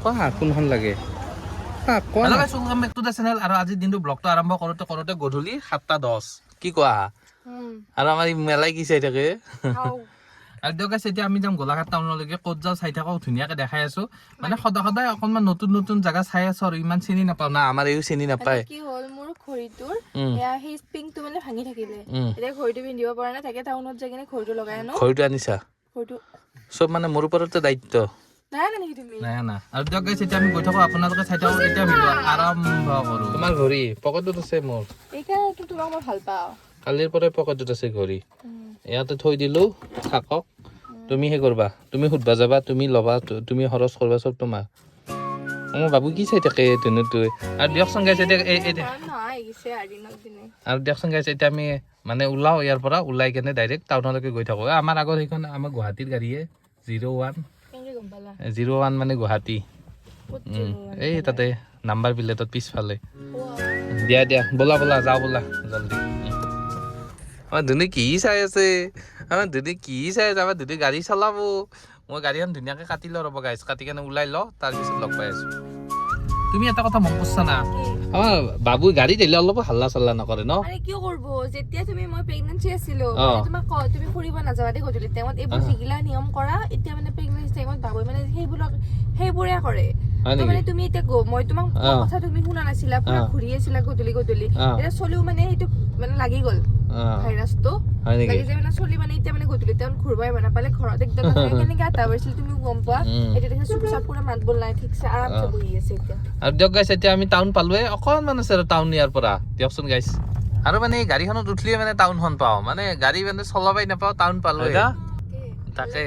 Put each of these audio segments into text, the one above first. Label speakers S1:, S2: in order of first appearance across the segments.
S1: কোৱা কোনখন লাগে কোৱা
S2: hello' guys welcome back to the channel আৰু আজি দিনটো ব্লগটো আৰম্ভ কৰোঁতে কৰোঁতে গধূলি 7:10 কি কোৱা আৰু আমাৰ মেলাই কি চাই থাকে আৰু দিয়ক গাইছ এতিয়া আমি যাম গোলাঘাট টাউনলৈকে ক'ত যাওঁ চাই থাকোঁ ধুনীয়াকৈ দেখাই আছোঁ মানে সদায় সদায় অকণমান নতুন নতুন জেগা চাই আছোঁ আৰু ইমান চিনি নাপাওঁ না আমাৰ এইও চিনি নাপায়
S3: কি হ'ল মোৰ ঘড়ীটোৰ এয়া সেই স্প্ৰিংটো মানে ভাঙি থাকিলে এতিয়া ঘড়ীটো পিন্ধিব পৰা নাই তাকে টাউনত যাই কিনে ঘড়ীটো লগাই আনো
S2: ঘড়ীটো আনিছা
S3: ঘড়ীটো
S2: চব মানে মোৰ ওপৰতে দায়িত্ব
S3: নাই নেকি তুমি
S2: নাই না আৰু দিয়ক গাইছ এতিয়া আমি গৈ থাকোঁ আপোনালোকে চাই থাকোঁ এতিয়া ভিডিঅ' আৰম্ভ কৰোঁ তোমাৰ ঘড়ী পকেটত আছে মোৰ
S3: এইকাৰণেতো তোমাক মই ভাল পাওঁ
S2: কালিৰ পৰাই পকেটত আছে ঘড়ী ইয়াতে থৈ দিলোঁ থাকক তুমি সেই কৰবা তুমি সুধবা যাবা তুমি ল'বা তুমি খৰচ কৰবা চব তোমাৰ মোৰ বাবু কি চাই থাকে ধুনুটোৱে আৰু দিয়কচোন গাইছ এতিয়া আৰু দিয়কচোন গাইছ এতিয়া আমি মানে ওলাওঁ ইয়াৰ পৰা ওলাই কেনে ডাইৰেক্ট টাউনলৈকে গৈ থাকোঁ আমাৰ আগত সেইখন আমাৰ গুৱাহাটীৰ গাড়ীয়ে 01 মানে গুৱাহাটী এই তাতে নাম্বাৰ প্লেটত পিছফালে দিয়া দিয়া ব'লা ব'লা যাওঁ ব'লা জলদি আমাৰ ধুনী কি চাই আছে আমাৰ ধুনী কি চাই আছে আমাৰ ধুনী গাড়ী চলাব মই গাড়ীখন ধুনীয়াকৈ কাটি লওঁ ৰ'ব গাইছ কাটি কেনে ওলাই লওঁ তাৰপিছত লগ পাই আছোঁ তুমি এটা কথা মন কৰিছা না আমাৰ বাবু গাড়ীত আহিলে অলপ হাল্লা চাল্লা নকৰে ন
S3: আৰে কিয় কৰিব যেতিয়া তুমি মই প্ৰেগনেন্সি আছিলো তোমাক কওঁ তুমি ফুৰিব নাযাবা দেই গধূলি টাইমত এইবোৰ যিগিলা নিয়ম কৰা এতিয়া মানে প্ৰেগনেন্সি টাইমত বাবুই মানে সেইবোৰে কৰে মানে তুমি এতিয়া মই তোমাক কথা তুমি শুনা নাছিলা পুৰা ঘূৰি আছিলা গধূলি গধূলি এতিয়া চলিও মানে সেইটো মানে লাগি গ'ল ভাইৰাছটো লাগি যায় মানে চলি মানে এতিয়া মানে গধূলি টাইমত ঘূৰবাই মানে পালে ঘৰত একদম কেনেকৈ আটা পাইছিল তুমি গম পোৱা এতিয়া দেখি চুপচাপ পুৰা মাত বল নাই ঠিকছে আৰামছে বহি আছে এতিয়া
S2: আৰু দিয়ক গাইছ এতিয়া আমি টাউন পালোৱে অকণমান আছে আৰু টাউন ইয়াৰ পৰা দিয়কচোন গাইছ আৰু মানে এই গাড়ীখনত উঠিলে মানে টাউনখন পাওঁ মানে গাড়ী মানে চলাবাই নাপাওঁ টাউন পালোৱে তাকে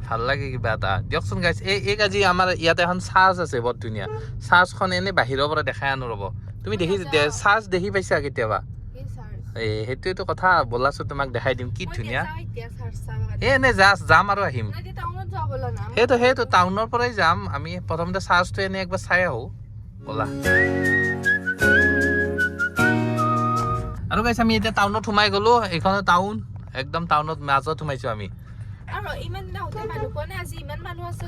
S2: ভাল লাগে কিবা এটা দিয়কচোন গাইছ এই আজি আমাৰ ইয়াতে এখন চাৰ্চ আছে বৰ ধুনীয়া চাৰ্চখন এনেই বাহিৰৰ পৰা দেখাই আনো ৰ'ব তুমি দেখি চাৰ্চ দেখি পাইছা কেতিয়াবা এই সেইটোৱেতো কথা ব'লাচোন তোমাক দেখাই দিম কি ধুনীয়া এনেই জাষ্ট যাম আৰু আহিম সেইটো টাউনৰ পৰাই যাম আমি প্ৰথমতে চাৰ্চটো এনেই একবাৰ চাই আহোঁ ব'লা আৰু গাইছ আমি এতিয়া টাউনত সোমাই গ'লো এইখনে টাউন একদম টাউনত মাজত সোমাইছো আমি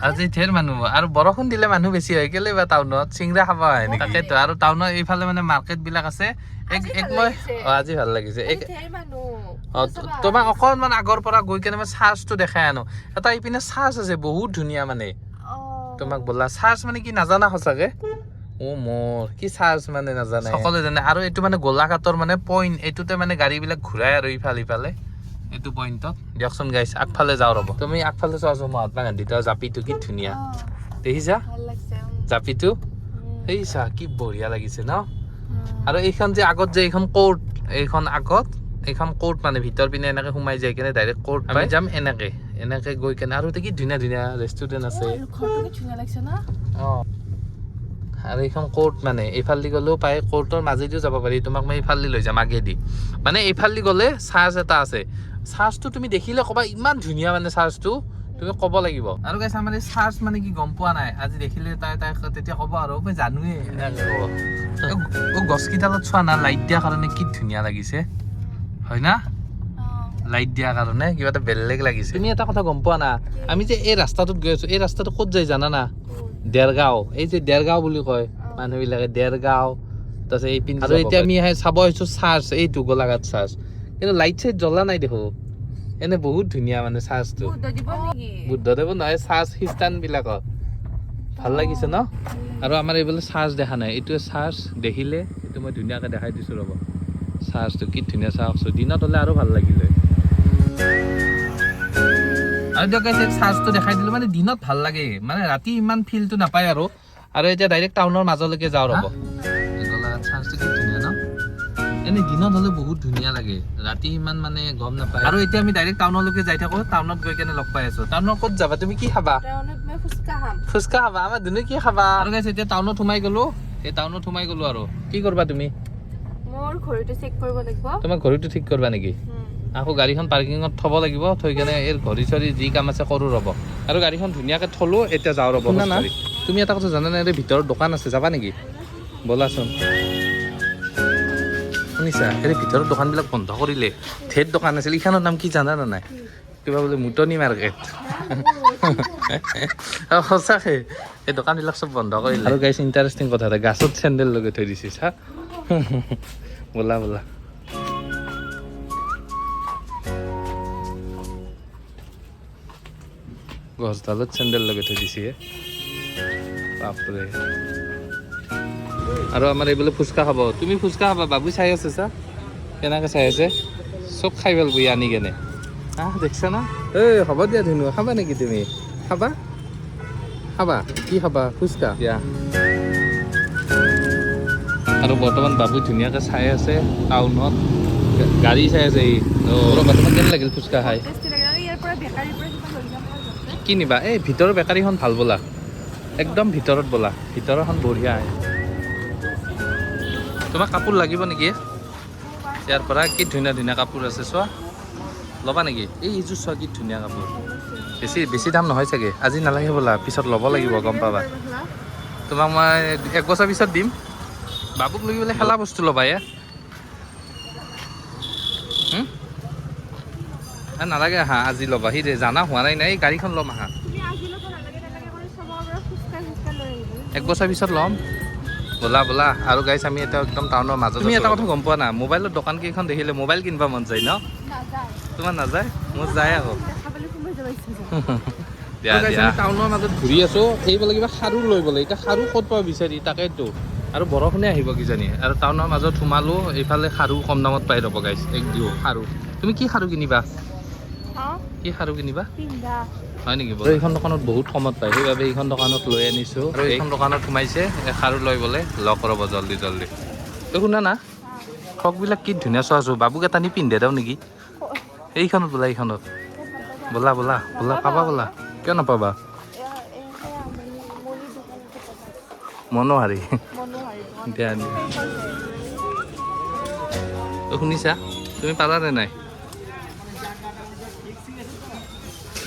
S2: আজি ঢেৰ মানুহ আৰু বৰষুণ দিলে মানুহ বেছি হয় কেলে বা টাউনত চিংৰা খাব আহে তাকেতো আৰু টাউনত এইফালে মানে মাৰ্কেট বিলাক আছে মই আজি ভাল লাগিছে তোমাক অকণমান আগৰ পৰা গৈ কেনে মই চাৰ্চটো দেখাই আনো এটা ইপিনে চাৰ্চ আছে বহুত ধুনীয়া মানে তোমাক ব'লা চাৰ্চ মানে কি নাজানা সঁচাকে মোৰ কি চাৰ্চ মানে নাজানে সকলোৱে জানে আৰু এইটো মানে গোলাঘাটৰ মানে পইণ্ট এইটোতে মানে গাড়ীবিলাক ঘূৰাই আৰু ইফালে এইটো পইণ্টত দিয়কচোন গাইছ আগফালে যাওঁ ৰ'ব তুমি আগফালে চোৱাচোন মহাত্মা গান্ধী তাৰ জাপিটো কি ধুনীয়া দেখিছা জাপিটো এই চা কি বঢ়িয়া লাগিছে ন আৰু এইখন যে আগত যে এইখন কোৰ্ট এইখন কোৰ্ট মানে ভিতৰ পিনে এনেকৈ সোমাই যায় কেনে ডাইৰেক্ট কোৰ্ট আমি যাম এনেকৈ গৈ কেনে আৰু কি ধুনীয়া ধুনীয়া ৰেষ্টুৰেণ্ট আছে অঁ আৰু এইখন কোৰ্ট মানে এইফালেদি গ'লেও পায় কোৰ্টৰ মাজেদিও যাব পাৰি তোমাক মই এইফালেদি লৈ যাম আগেদি মানে এইফালেদি গ'লে চাৰ্চ এটা আছে চাৰ্চটো তুমি দেখিলে ক'বা ইমান ধুনীয়া মানে চাৰ্চটো তুমি ক'ব লাগিব আৰু গাইছ আমাৰ এই চাৰ্চ মানে কি গম পোৱা নাই আজি দেখিলে তাই তেতিয়া ক'ব আৰু মই জানোৱেই এনেকৈ ক'ব গছকেইডালত চোৱা না লাইট দিয়াৰ কাৰণে কি ধুনীয়া লাগিছে হয় না লাইট দিয়াৰ কাৰণে কিবা এটা বেলেগ লাগিছে তুমি এটা কথা গম পোৱা না আমি যে এই ৰাস্তাটোত গৈ আছোঁ এই ৰাস্তাটো ক'ত যায় জানা না দেৰগাঁও এই যে দেৰগাঁও বুলি কয় মানুহবিলাকে দেৰগাঁও তাৰপিছত এই পিন্ধি আৰু এতিয়া আমি চাব আহিছোঁ চাৰ্চ এইটো গোলাঘাট চাৰ্চ কিন্তু লাইট চাইট জ্বলা নাই দেখো এনে বহুত ধুনীয়া মানে চাৰ্চটো বুদ্ধদেৱ নহয় চাৰ্চ খ্ৰীষ্টানবিলাকৰ ভাল লাগিছে ন আৰু আমাৰ এইফালে চাৰ্চ দেখা নাই এইটোৱে চাৰ্চ দেখিলে এইটো মই ধুনীয়াকৈ দেখাই দিছোঁ ৰ'ব চাৰ্চটো কি ধুনীয়া চাওকচোন দিনত হ'লে আৰু ভাল লাগিলে আৰু দিয়ক গাইছ চাৰ্চটো দেখাই দিলোঁ মানে দিনত ভাল লাগে মানে ৰাতি ইমান ফিলটো নাপায় আৰু এতিয়া ডাইৰেক্ট টাউনৰ মাজলৈকে যাওঁ ৰ'ব গোলাঘাট চাৰ্চটো কি ধুনীয়া ন এনেই দিনত হ'লে বহুত ধুনীয়া লাগে ৰাতি ইমান মানে গম নাপায় আৰু এতিয়া আমি ডাইৰেক্ট টাউনলৈকে যাই থাকোঁ টাউনত গৈ কেনে লগ পাই আছোঁ টাউনত ক'ত যাবা তুমি কি খাবা ফুচকা খাবা আমাৰ দুনে কি খাবা আৰু গাইছ এতিয়া টাউনত সোমাই গ'লো আৰু কি কৰবা তুমি
S3: মোৰ ঘড়ীটো চেক কৰিব লাগিব
S2: তোমাৰ ঘড়ীটো ঠিক কৰবা নেকি আকৌ গাড়ীখন পাৰ্কিঙত থ'ব লাগিব থৈ কেনে এই ঘড়ী চৰি যি কাম আছে কৰোঁ ৰ'ব আৰু গাড়ীখন ধুনীয়াকৈ থ'লোঁ এতিয়া যাওঁ ৰ'ব না তুমি এটা কথা জানানে এই ভিতৰত দোকান আছে যাবা নেকি ব'লাচোন শুনিছা এই ভিতৰত দোকানবিলাক বন্ধ কৰিলে ঢেৰ দোকান আছিল এইখনৰ নাম কি জানা নে নাই কিবা বোলে মুটনি মাৰ্কেট সঁচাকে এই দোকানবিলাক চব বন্ধ কৰিলে আৰু গাইছ ইণ্টাৰেষ্টিং কথা এটা গাছত চেণ্ডেল লগাই থৈ দিছে চা ব'লা ব'লা গছডালত চেণ্ডেল লগাই থৈ দিছে বাপৰে আৰু আমাৰ এইবোলে ফুচকা খাব তুমি ফুচকা খাবা বাবু চাই আছে চা কেনেকৈ চাই আছে চব খাই ভাল বহি আনি কেনে দেখছা না হ'ব দিয়া ধুনু খাবা নেকি তুমি খাবা খাবা কি খাবা ফুচকা দিয়া আৰু বৰ্তমান বাবু ধুনীয়াকৈ চাই আছে টাউনত গাড়ী চাই আছে বৰ্তমান কেনে লাগিল ফুচকা খাই কি নিবা এই ভিতৰৰ বেকাৰীখন ভাল বোলা একদম ভিতৰত বোলা ভিতৰখন বঢ়িয়া তোমাক কাপোৰ লাগিব নেকি ইয়াৰ পৰা কি ধুনীয়া ধুনীয়া কাপোৰ আছে চোৱা ল'বা নেকি এইযোৰ চোৱা কি ধুনীয়া কাপোৰ বেছি দাম নহয় চাগে আজি নালাগে বোলা পিছত ল'ব লাগিব গম পাবা তোমাক মই 1 বছৰ পিছত দিম বাবুক লৈ পেলাই খেলা বস্তু ল'বা নালাগে আহা আজি ল'বা সি জানা হোৱা নাই গাড়ীখন ল'ম আহা 1 বছৰ পিছত ল'ম ব'লা ব'লা আৰু গাইছ আমি এতিয়া একদম টাউনৰ মাজত তুমি এটা কথা গম পোৱা না মোবাইলৰ দোকান কেইখন দেখিলে মোবাইল কিনিব মন যায় ন তোমাৰ নাযায় মোৰ যায় আকৌ টাউনৰ মাজত ঘূৰি আছো এইফালে কিবা খাৰু লৈ বোলে এতিয়া খাৰু ক'ত পাব বিচাৰি তাকেইতো আৰু বৰষুণে আহিব কিজানি আৰু টাউনৰ মাজত সোমালো এইফালে খাৰু কম দামত পাই ৰ'ব গাইছ দিওঁ খাৰু তুমি কি খাৰু কিনিবা কি খাৰু কিনিবা হয় নেকি এইখন দোকানত বহুত কমত পায় সেইবাবে এইখন দোকানত লৈ আনিছোঁ আৰু এইখন দোকানত সোমাইছে খাৰু লৈ বোলে লগ ৰ'ব জল্দি জল্দি তই শুনা না ফ্ৰকবিলাক কি ধুনীয়া চোৱাছোঁ বাবুক এটা নি পিন্ধে দিওঁ নেকি এইখনত বোলা এইখনত ব'লা ব'লা ব'লা পাবা ব'লা কিয় নাপাবা মনোহাৰী দিয়া শুনিছা তুমি পালানে নাই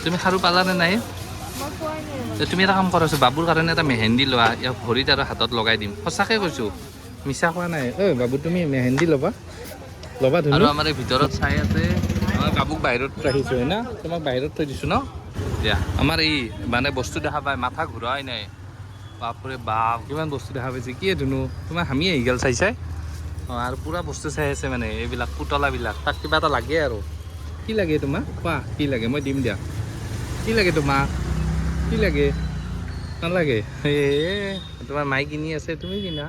S2: তুমি খাৰু পালানে নাই তুমি এটা কাম কৰাছো বাবুৰ কাৰণে এটা মেহেন্দি লোৱা ইয়াক ভৰিত আৰু হাতত লগাই দিম সঁচাকৈ কৈছোঁ মিছা কোৱা নাই বাবু তুমি মেহেন্দি ল'বা আৰু আমাৰ এই ভিতৰত চাই আছে আমাৰ বাবুক বাহিৰত ৰাখিছোঁ হয় না তোমাক বাহিৰত থৈ দিছোঁ ন দিয়া আমাৰ এই মানে বস্তু দেখা পায় মাথা ঘূৰাই নাই বাপৰে বাপ কিমান বস্তু দেখা পাইছে কি ধুনু তোমাৰ হামি আহি গ'ল চাই আৰু পূৰা বস্তু চাই আছে মানে এইবিলাক পুতলাবিলাক তাক কিবা এটা লাগে আৰু কি লাগে তোমাক কোৱা কি লাগে মই দিম দিয়া কি লাগে তোমাক কি লাগে নালাগে তোমাৰ মাই কিনি আছে তুমি কিনা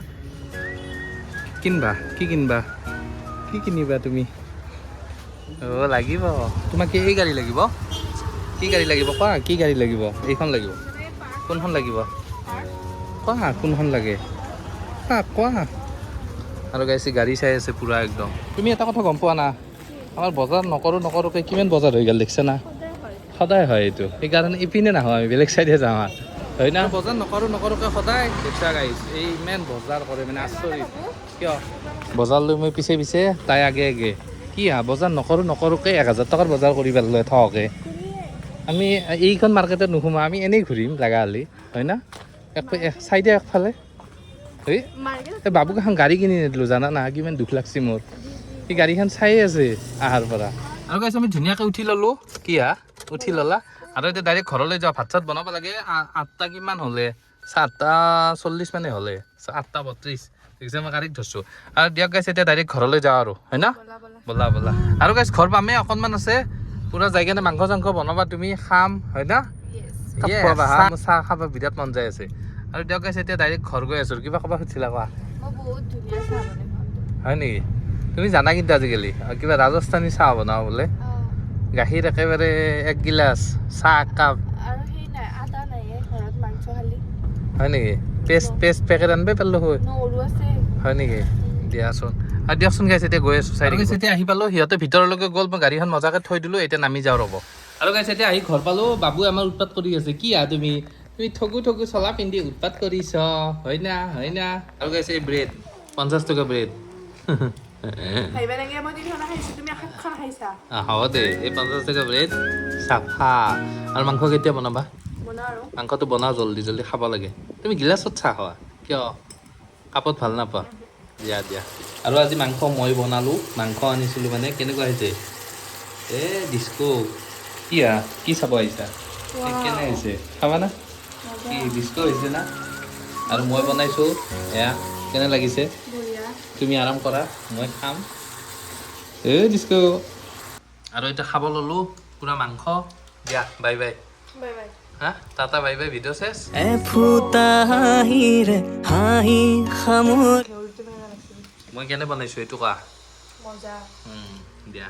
S2: কিনবা কি কিনবা কি কিনিবা তুমি লাগিব তোমাক কি এই গাড়ী লাগিব কি গাড়ী লাগিব কোৱা কি গাড়ী লাগিব এইখন লাগিব কোনখন লাগিব কোৱা কোনখন লাগে কোৱা আৰু গাইছে গাড়ী চাই আছে পূৰা একদম তুমি এটা কথা গম পোৱা না আমাৰ বজাৰ নকৰোঁকৈ কিমান বজাৰ হৈ গ'ল দেখিছা না সদায় হয় এইটো সেইকাৰণে ইপিনে নাহোঁ আমি বেলেগ চাইডে যাওঁ হয় না বজাৰ নকৰোঁকৈ সদায় দেখিছা গাইছ এই ইমান বজাৰ কৰে মানে আচৰিত কিয় বজাৰ লৈ মই পিছে তাই আগে কি বজাৰ নকৰোঁকৈ 1000 টকাৰ বজাৰ কৰি পেলালে থকে আমি এইখন মাৰ্কেটত নোসোমাওঁ আমি এনেই ঘূৰিম লগা হ'লে হয় না চাইডে একফালে এই বাবুক এখন গাড়ী কিনি নিদিলোঁ জানা না কিমান দুখ লাগছে মোৰ এই গাড়ীখন চাই আছে আহাৰ পৰা আৰু গাইছ আমি ধুনীয়াকৈ উঠি ল'লোঁ কি উঠি ল'লা আৰু এতিয়া ডাইৰেক্ট ঘৰলৈ যাওঁ ভাত চাত বনাব লাগে 8টা কিমান হ'লে 7:40 মানে হ'লে 8:32 দেখিছে মই গাড়ীত ধৰছোঁ আৰু দিয়ক গাইছ এতিয়া ডাইৰেক্ট ঘৰলৈ যাওঁ আৰু হয় না ব'লা ব'লা আৰু গাইছ ঘৰ পামেই অকণমান আছে পূৰা যাই কেনে মাংস চাংস বনাবা তুমি খাম হয় না চাহ খাব বিৰাট মন যায় আছে আৰু দিয়ক গাইছ এতিয়া ডাইৰেক্ট ঘৰ গৈ আছোঁ কিবা ক'ব খুজিছিলা কোৱা হয় নেকি তুমি জানা কিন্তু আজিকালি কিবা ৰাজস্থানী চাহ বনাওঁ বোলে গাখীৰ একেবাৰে 1 গিলাচ চাহ একাপ হয় নেকি পেষ্ট পেকেট আনিব পাৰিলোঁ হয় নেকি দিয়াচোন আৰু দিয়কচোন গাইছে এতিয়া গৈ আছোঁ চাইড গাইছে এতিয়া আহি পালোঁ সিহঁতে ভিতৰলৈকে গ'ল মই গাড়ীখন মজাকৈ থৈ দিলোঁ এতিয়া নামি যাওঁ ৰ'ব আৰু গাইছে এতিয়া আহি ঘৰ পালোঁ বাবুৱে আমাৰ উৎপাত কৰি আছে কি তুমি ঠগু চলা পিন্ধি উৎপাত কৰিছ হয় না আৰু গাইছে এই ব্ৰেড 50 টকা ব্ৰেড হ'ব দে এই 50 টকা ব্ৰেড চাফা আৰু মাংস কেতিয়া বনাবা মাংসটো বনাওঁ জল্দি খাব লাগে তুমি গিলাচত চাহ খোৱা কিয় কাপত ভাল নাপোৱা দিয়া আৰু আজি মাংস মই বনালোঁ মাংস আনিছিলোঁ মানে কেনেকুৱা হৈছে ডিস্কো কি চাব আহিছা কেনে হৈছে খাবা না কি ডিস্কো হৈছে না আৰু মই বনাইছোঁ এয়া কেনে লাগিছে তুমি আৰাম কৰা মই খাম ডিস্কো আৰু এতিয়া খাব ল'লো পুৰা মাংস দিয়া বাই বাই
S3: বাই বাই
S2: হা টাটা বাই বাই ভিডিঅ' চেছ মই কেনে বনাইছোঁ এইটো কোৱা
S3: মজা
S2: দিয়া